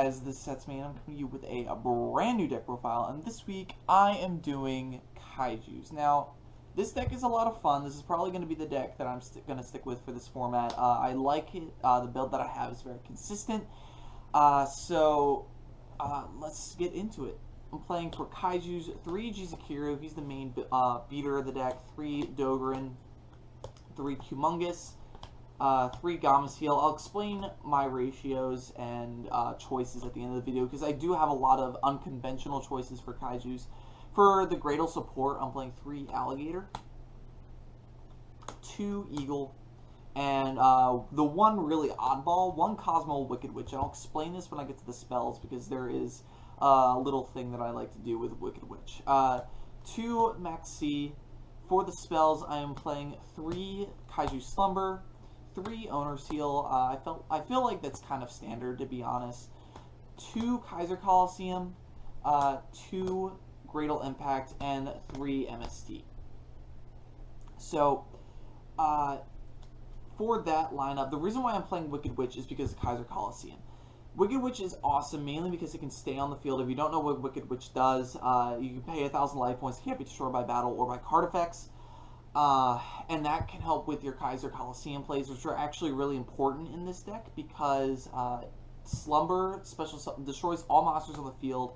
guys, this is Setsman, and I'm coming to you with a brand new deck profile, and this week I am doing Kaijus. Now, this deck is a lot of fun. This is probably going to be the deck that I'm going to stick with for this format. I like it. The build that I have is very consistent. So let's get into it. I'm playing for Kaijus, 3 Jizukiru, he's the main beater of the deck, 3 Dogren, 3 Humongous, 3 Gamma Seal. I'll explain my ratios and choices at the end of the video, because I do have a lot of unconventional choices for Kaijus. For the Gradle support, I'm playing 3 Alligator, 2 Eagle, and the one really oddball, 1 Cosmo Wicked Witch. And I'll explain this when I get to the spells, because there is a little thing that I like to do with Wicked Witch. 2 Maxi. For the spells, I am playing 3 Kaiju Slumber, 3 Owner Seal. I feel like that's kind of standard, to be honest. 2 Kaiser Coliseum, 2 Gradle Impact, and 3 MST. So, for that lineup, the reason why I'm playing Wicked Witch is because of Kaiser Coliseum. Wicked Witch is awesome, mainly because it can stay on the field. If you don't know what Wicked Witch does, you can pay 1,000 life points. It can't be destroyed by battle or by card effects. And that can help with your Kaiser Coliseum plays, which are actually really important in this deck, because Slumber destroys all monsters on the field,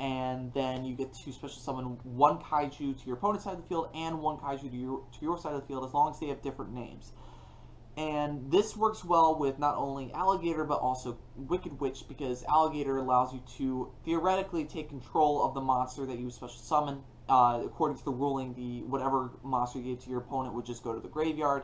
and then you get to special summon 1 Kaiju to your opponent's side of the field and 1 Kaiju to your side of the field, as long as they have different names. And this works well with not only Alligator, but also Wicked Witch, because Alligator allows you to theoretically take control of the monster that you special summon. According to the ruling, whatever monster you gave to your opponent would just go to the graveyard.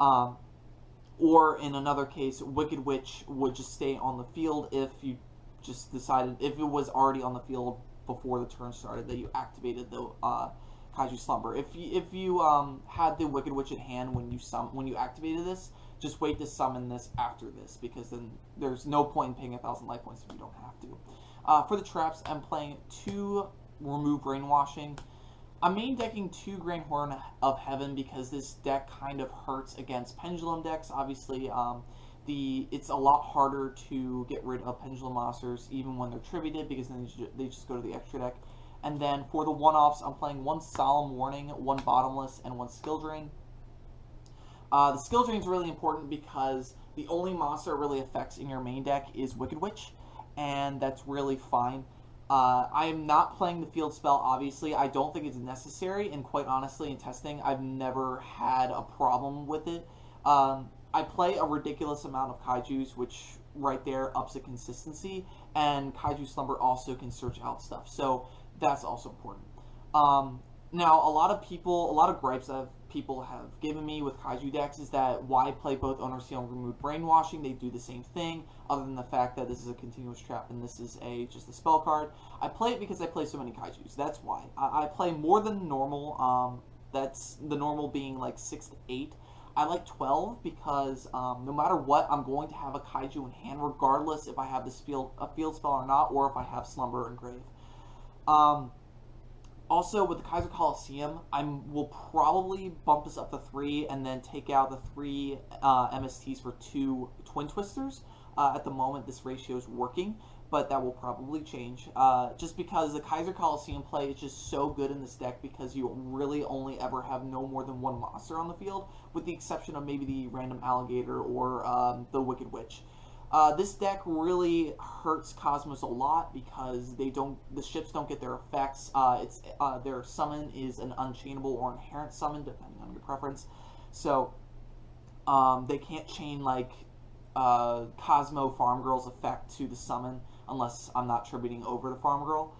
Or in another case, Wicked Witch would just stay on the field if you just decided, if it was already on the field before the turn started, that you activated the Kaiju Slumber. If you had the Wicked Witch at hand when you activated this, just wait to summon this after this, because then there's no point in paying 1,000 life points if you don't have to. For the traps, I'm playing 2 Remove Brainwashing. I'm main decking 2 Grand Horn of Heaven, because this deck kind of hurts against Pendulum decks. Obviously, it's a lot harder to get rid of Pendulum monsters, even when they're tributed, because then they just go to the extra deck. And then for the one-offs, I'm playing 1 Solemn Warning, 1 Bottomless, and 1 Skill Drain. The Skill Drain is really important because the only monster it really affects in your main deck is Wicked Witch, and that's really fine. I am not playing the field spell, obviously. I don't think it's necessary, and quite honestly, in testing, I've never had a problem with it. I play a ridiculous amount of Kaijus, which right there ups the consistency, and Kaiju Slumber also can search out stuff, so that's also important. Now, a lot of gripes that people have given me with Kaiju decks is that why play both Owner Seal and Remove Brainwashing? They do the same thing, other than the fact that this is a continuous trap and this is just a spell card. I play it because I play so many Kaijus. That's why. I play more than normal. That's the normal being like 6 to 8. I like 12 because no matter what, I'm going to have a Kaiju in hand, regardless if I have a field spell or not, or if I have Slumber and Grave. Also, with the Kaiser Coliseum, I will probably bump this up to 3 and then take out the 3 MSTs for 2 Twin Twisters. At the moment, this ratio is working, but that will probably change. Just because the Kaiser Coliseum play is just so good in this deck, because you really only ever have no more than 1 monster on the field, with the exception of maybe the random Alligator or the Wicked Witch. This deck really hurts Cosmos a lot, because the ships don't get their effects. Their summon is an unchainable or inherent summon, depending on your preference. So they can't chain like Cosmo Farm Girl's effect to the summon unless I'm not tributing over the Farm Girl.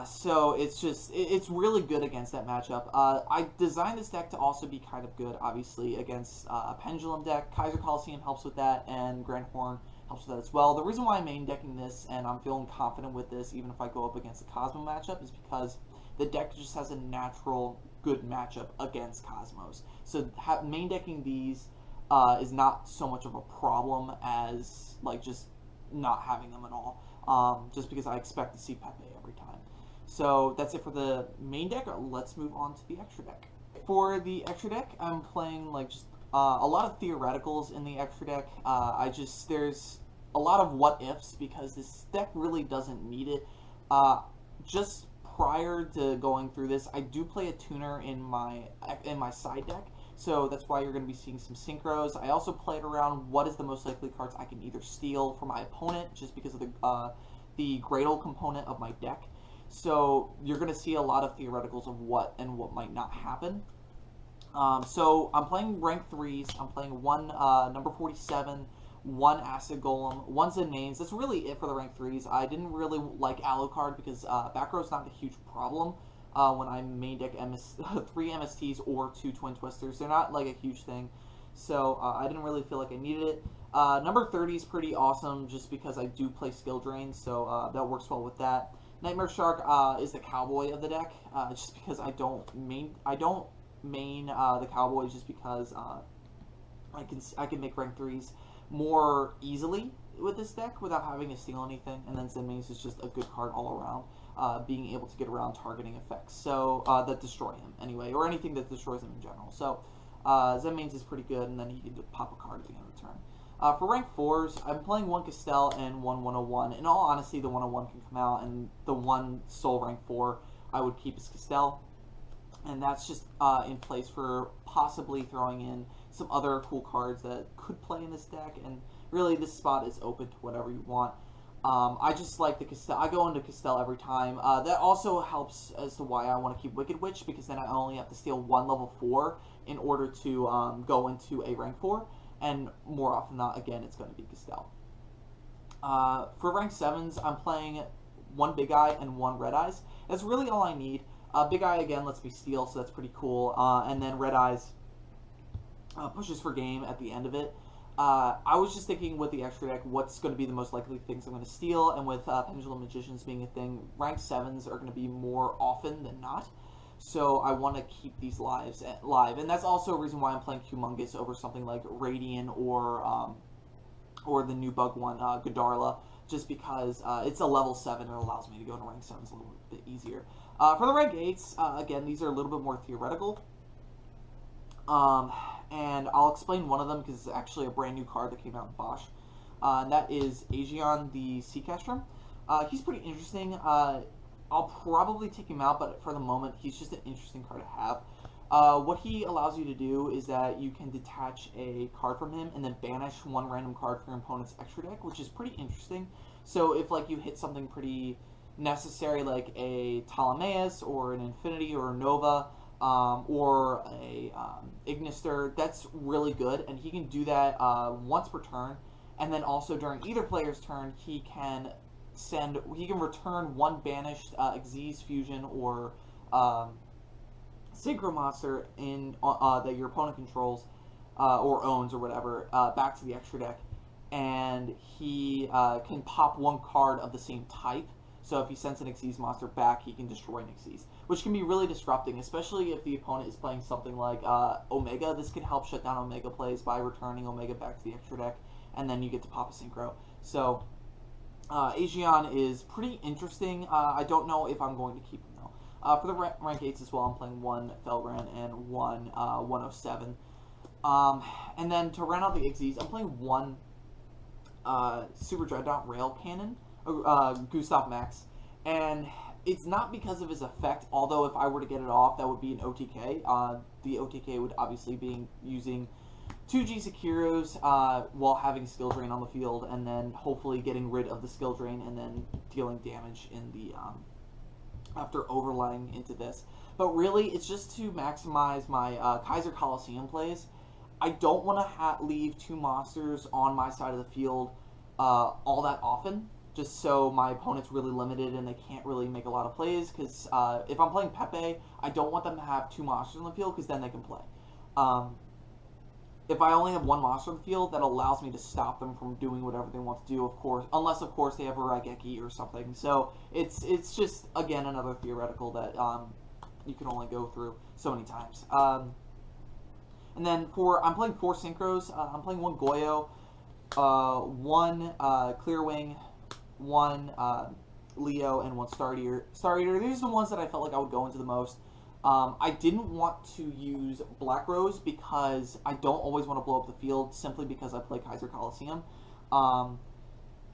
So it's really good against that matchup. I designed this deck to also be kind of good, obviously, against a Pendulum deck. Kaiser Coliseum helps with that, and Grand Horn helps with that as well. The reason why I'm main decking this, and I'm feeling confident with this, even if I go up against a Cosmo matchup, is because the deck just has a natural good matchup against Cosmos. So main decking these is not so much of a problem as like just not having them at all. Just because I expect to see Pepe every time. So that's it for the main deck. Let's move on to the extra deck. For the extra deck, I'm playing like just a lot of theoreticals in the extra deck. a lot of what ifs because this deck really doesn't need it. Just prior to going through this, I do play a tuner in my side deck, so that's why you're going to be seeing some synchros. I also played around what is the most likely cards I can either steal from my opponent, just because of the Gradle component of my deck. So you're going to see a lot of theoreticals of what and what might not happen. So I'm playing rank 3s. I'm playing one number 47, one Acid Golem, one Zen Mains. That's really it for the rank 3s. I didn't really like Alucard because back row is not a huge problem when I main deck 3 MSTs or 2 Twin Twisters. They're not like a huge thing. So I didn't really feel like I needed it. Number 30 is pretty awesome just because I do play Skill Drain, so that works well with that. Nightmare Shark is the cowboy of the deck, just because I don't main the cowboy just because I can make rank 3s more easily with this deck without having to steal anything, and then Zen Mains is just a good card all around, being able to get around targeting effects so that destroy him anyway, or anything that destroys him in general. So Zen Mains is pretty good, and then he can just pop a card at the end of the turn. For rank 4s, I'm playing one Castell and one 101. In all honesty, the 101 can come out, and the one sole rank 4 I would keep is Castell. And that's just in place for possibly throwing in some other cool cards that could play in this deck. And really, this spot is open to whatever you want. I just like the Castell. I go into Castell every time. That also helps as to why I want to keep Wicked Witch, because then I only have to steal one level 4 in order to go into a rank 4. And more often than not, again, it's going to be Castell. For rank 7s, I'm playing one Big Eye and one Red Eyes. That's really all I need. Big Eye, again, lets me steal, so that's pretty cool. And then Red Eyes pushes for game at the end of it. I was just thinking with the extra deck, what's going to be the most likely things I'm going to steal, and with Pendulum Magicians being a thing, rank 7s are going to be more often than not. So I want to keep these live, and that's also a reason why I'm playing Humongous over something like Radiant or the new bug one, Godarla, just because it's a level 7 and it allows me to go into rank 7s a little bit easier. For the rank 8s, again, these are a little bit more theoretical. And I'll explain one of them because it's actually a brand new card that came out in BOSH. And that is Aegeon the Sea Castrum. He's pretty interesting. I'll probably take him out, but for the moment, he's just an interesting card to have. What he allows you to do is that you can detach a card from him and then banish one random card from your opponent's extra deck, which is pretty interesting. So if like you hit something pretty necessary like a Ptolemaeus or an Infinity or a Nova or a Ignister, that's really good, and he can do that once per turn, and then also during either player's turn he can return one banished Xyz Fusion or Synchro Monster in that your opponent controls or owns or whatever back to the extra deck, and he can pop one card of the same type. So if he sends an Xyz monster back, he can destroy an Xyz, which can be really disrupting, especially if the opponent is playing something like Omega. This can help shut down Omega plays by returning Omega back to the extra deck, and then you get to pop a Synchro. So Aegeon is pretty interesting. I don't know if I'm going to keep him, though. For the rank 8s as well, I'm playing one Felgran and one 107. And then to round out the Xyz, I'm playing one Super Dreadnought Rail Cannon, Gustav Max, and it's not because of his effect, although if I were to get it off, that would be an OTK. The OTK would obviously be using 2G Sekiros while having Skill Drain on the field, and then hopefully getting rid of the Skill Drain and then dealing damage in the after overlaying into this. But really, it's just to maximize my Kaiser Coliseum plays. I don't want to leave two monsters on my side of the field all that often, just so my opponent's really limited and they can't really make a lot of plays, because if I'm playing Pepe, I don't want them to have two monsters on the field, because then they can play. If I only have one monster on the field, that allows me to stop them from doing whatever they want to do, of course, unless, of course, they have a Raigeki or something. So it's just, again, another theoretical that you can only go through so many times. And then I'm playing 4 Synchros. I'm playing one Goyo, one Clearwing, one Leo, and one Starter. These are the ones that I felt like I would go into the most. I didn't want to use Black Rose because I don't always want to blow up the field, simply because I play Kaiser Coliseum.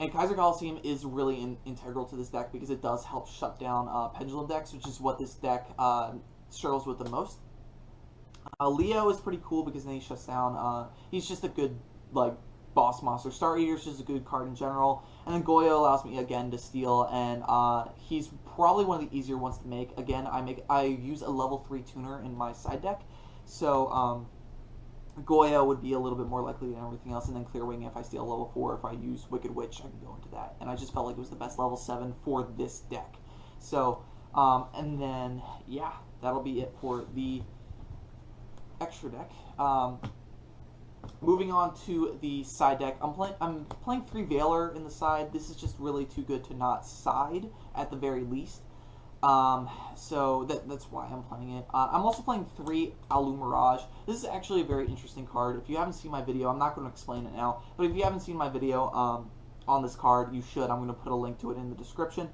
And Kaiser Coliseum is really integral to this deck because it does help shut down Pendulum decks, which is what this deck struggles with the most. Leo is pretty cool because then he shuts down. He's just a good like boss monster. Star Eater's just a good card in general. And then Goyo allows me again to steal, and he's probably one of the easier ones to make. Again, I use a level 3 tuner in my side deck, so Goyo would be a little bit more likely than everything else, and then Clearwing if I steal level 4. If I use Wicked Witch, I can go into that. And I just felt like it was the best level 7 for this deck. So, and then, yeah, that'll be it for the extra deck. Moving on to the side deck, I'm playing 3 Veiler in the side. This is just really too good to not side at the very least. So that's why I'm playing it. I'm also playing 3 Alu Mirage. This is actually a very interesting card. If you haven't seen my video, I'm not going to explain it now, but if you haven't seen my video on this card, you should. I'm going to put a link to it in the description,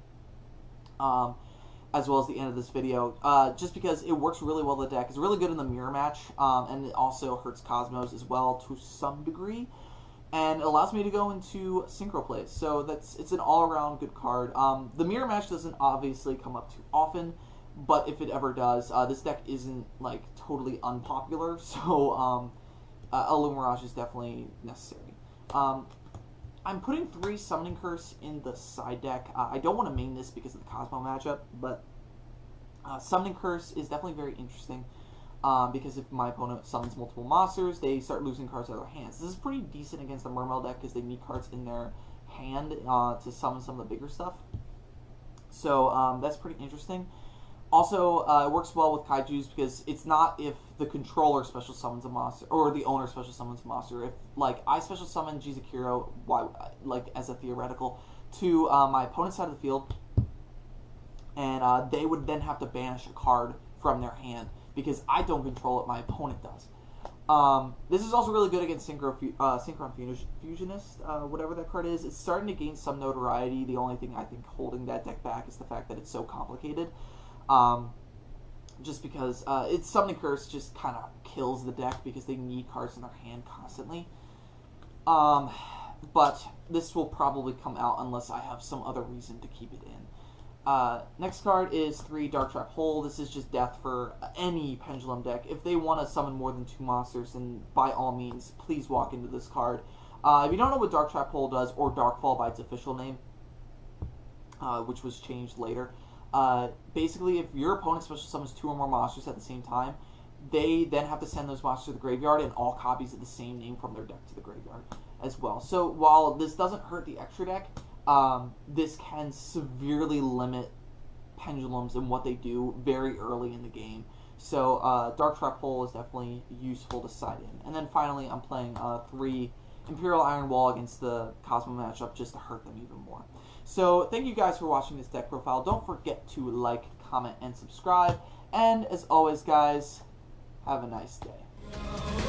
as well as the end of this video, just because it works really well in the deck. It's really good in the mirror match, and it also hurts Cosmos as well to some degree, and it allows me to go into synchro plays. So it's an all-around good card. The mirror match doesn't obviously come up too often, but if it ever does, this deck isn't like totally unpopular, so Alu Mirage is definitely necessary. I'm putting 3 Summoning Curse in the side deck. I don't want to main this because of the Cosmo matchup, but Summoning Curse is definitely very interesting because if my opponent summons multiple monsters, they start losing cards out of their hands. This is pretty decent against the Mermail deck because they need cards in their hand to summon some of the bigger stuff. So that's pretty interesting. Also, it works well with Kaijus because it's not if the controller special summons a monster or the owner special summons a monster. If like I special summon Jizukiro, like as a theoretical, to my opponent's side of the field, and they would then have to banish a card from their hand because I don't control it, my opponent does. This is also really good against Synchron Fusionist, whatever that card is. It's starting to gain some notoriety. The only thing I think holding that deck back is the fact that it's so complicated. Just because its Summoning Curse just kind of kills the deck because they need cards in their hand constantly. But this will probably come out unless I have some other reason to keep it in. Next card is 3 Dark Trap Hole. This is just death for any Pendulum deck. If they want to summon more than 2 monsters, then by all means, please walk into this card. If you don't know what Dark Trap Hole does, or Darkfall by its official name, which was changed later, basically, if your opponent special summons 2 or more monsters at the same time, they then have to send those monsters to the graveyard and all copies of the same name from their deck to the graveyard as well. So while this doesn't hurt the extra deck, this can severely limit Pendulums and what they do very early in the game. So Dark Trap Hole is definitely useful to side in. And then finally, I'm playing 3 Imperial Iron Wall against the Cosmo matchup just to hurt them even more. So thank you guys for watching this deck profile. Don't forget to like, comment, and subscribe. And as always, guys, have a nice day.